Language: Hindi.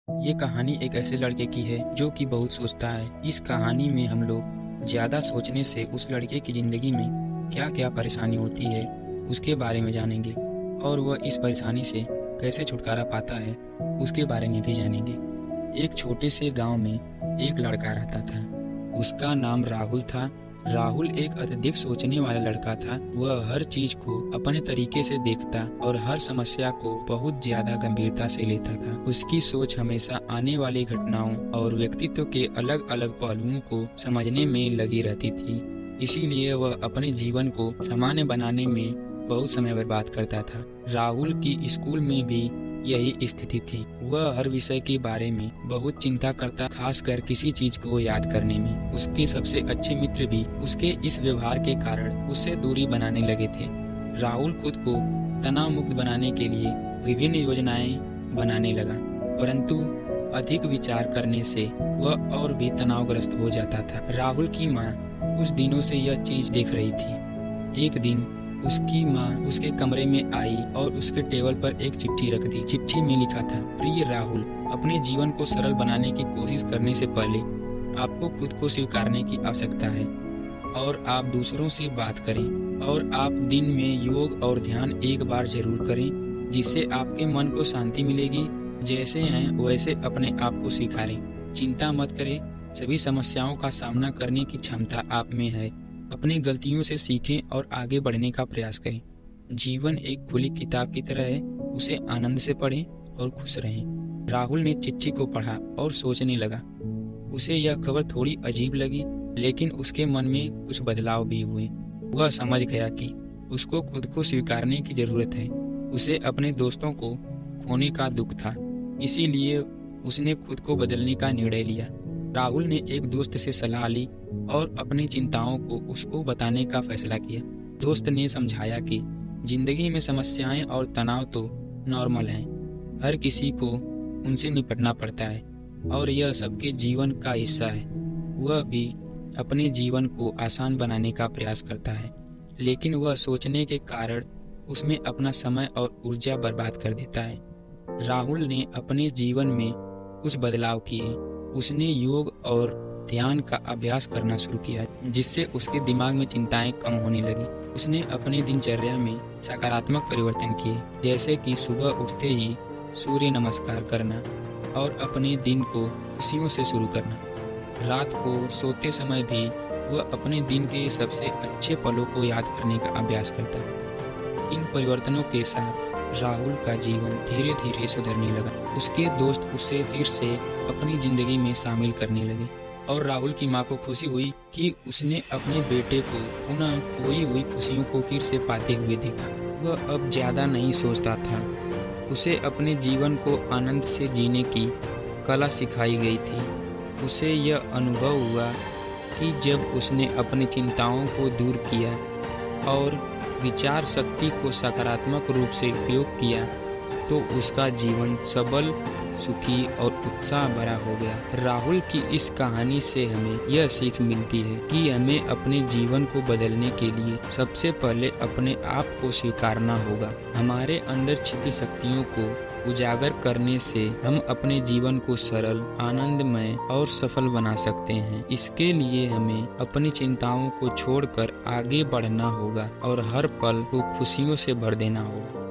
ये कहानी एक ऐसे लड़के की है जो कि बहुत सोचता है। इस कहानी में हम लोग ज़्यादा सोचने से उस लड़के की ज़िंदगी में क्या क्या परेशानी होती है उसके बारे में जानेंगे और वह इस परेशानी से कैसे छुटकारा पाता है उसके बारे में भी जानेंगे। एक छोटे से गांव में एक लड़का रहता था। उसका नाम राहुल था। राहुल एक अत्यधिक सोचने वाला लड़का था। वह हर चीज को अपने तरीके से देखता और हर समस्या को बहुत ज्यादा गंभीरता से लेता था। उसकी सोच हमेशा आने वाली घटनाओं और व्यक्तित्व के अलग अलग पहलुओं को समझने में लगी रहती थी। इसीलिए वह अपने जीवन को सामान्य बनाने में बहुत समय बर्बाद करता था। राहुल की स्कूल में भी यही स्थिति थी। वह हर विषय के बारे में बहुत चिंता करता, खासकर किसी चीज को याद करने में। उसके सबसे अच्छे मित्र भी उसके इस व्यवहार के कारण उससे दूरी बनाने लगे थे। राहुल खुद को तनाव मुक्त बनाने के लिए विभिन्न योजनाएं बनाने लगा, परंतु अधिक विचार करने से वह और भी तनावग्रस्त हो जाता था। राहुल की माँ कुछ दिनों से यह चीज देख रही थी। एक दिन उसकी माँ उसके कमरे में आई और उसके टेबल पर एक चिट्ठी रख दी। चिट्ठी में लिखा था, प्रिय राहुल, अपने जीवन को सरल बनाने की कोशिश करने से पहले आपको खुद को स्वीकारने की आवश्यकता है और आप दूसरों से बात करें और आप दिन में योग और ध्यान एक बार जरूर करें, जिससे आपके मन को शांति मिलेगी। जैसे हैं वैसे अपने आप को स्वीकारें। चिंता मत करें, सभी समस्याओं का सामना करने की क्षमता आप में है। अपनी गलतियों से सीखें और आगे बढ़ने का प्रयास करें। जीवन एक खुली किताब की तरह है, उसे आनंद से पढ़ें और खुश रहें। राहुल ने चिट्ठी को पढ़ा और सोचने लगा। उसे यह खबर थोड़ी अजीब लगी, लेकिन उसके मन में कुछ बदलाव भी हुए। वह समझ गया कि उसको खुद को स्वीकारने की जरूरत है। उसे अपने दोस्तों को खोने का दुख था, इसीलिए उसने खुद को बदलने का निर्णय लिया। राहुल ने एक दोस्त से सलाह ली और अपनी चिंताओं को उसको बताने का फैसला किया। दोस्त ने समझाया कि जिंदगी में समस्याएं और तनाव तो नॉर्मल हैं, हर किसी को उनसे निपटना पड़ता है और यह सबके जीवन का हिस्सा है। वह भी अपने जीवन को आसान बनाने का प्रयास करता है, लेकिन वह सोचने के कारण उसमें अपना समय और ऊर्जा बर्बाद कर देता है। राहुल ने अपने जीवन में कुछ बदलाव किए। उसने योग और ध्यान का अभ्यास करना शुरू किया, जिससे उसके दिमाग में चिंताएं कम होने लगी। उसने अपनी दिनचर्या में सकारात्मक परिवर्तन किए, जैसे कि सुबह उठते ही सूर्य नमस्कार करना और अपने दिन को खुशियों से शुरू करना। रात को सोते समय भी वह अपने दिन के सबसे अच्छे पलों को याद करने का अभ्यास करता। इन परिवर्तनों के साथ राहुल का जीवन धीरे धीरे सुधरने लगा। उसके दोस्त उसे फिर से अपनी जिंदगी में शामिल करने लगे और राहुल की माँ को खुशी हुई कि उसने अपने बेटे को पुनः खोई हुई खुशियों को फिर से पाते हुए देखा। वह अब ज्यादा नहीं सोचता था। उसे अपने जीवन को आनंद से जीने की कला सिखाई गई थी। उसे यह अनुभव हुआ कि जब उसने अपनी चिंताओं को दूर किया और विचार शक्ति को सकारात्मक रूप से उपयोग किया, तो उसका जीवन सबल, सुखी और उत्साह भरा हो गया। राहुल की इस कहानी से हमें यह सीख मिलती है कि हमें अपने जीवन को बदलने के लिए सबसे पहले अपने आप को स्वीकारना होगा। हमारे अंदर छिपी शक्तियों को उजागर करने से हम अपने जीवन को सरल, आनंदमय और सफल बना सकते हैं। इसके लिए हमें अपनी चिंताओं को छोड़कर आगे बढ़ना होगा और हर पल को खुशियों से भर देना होगा।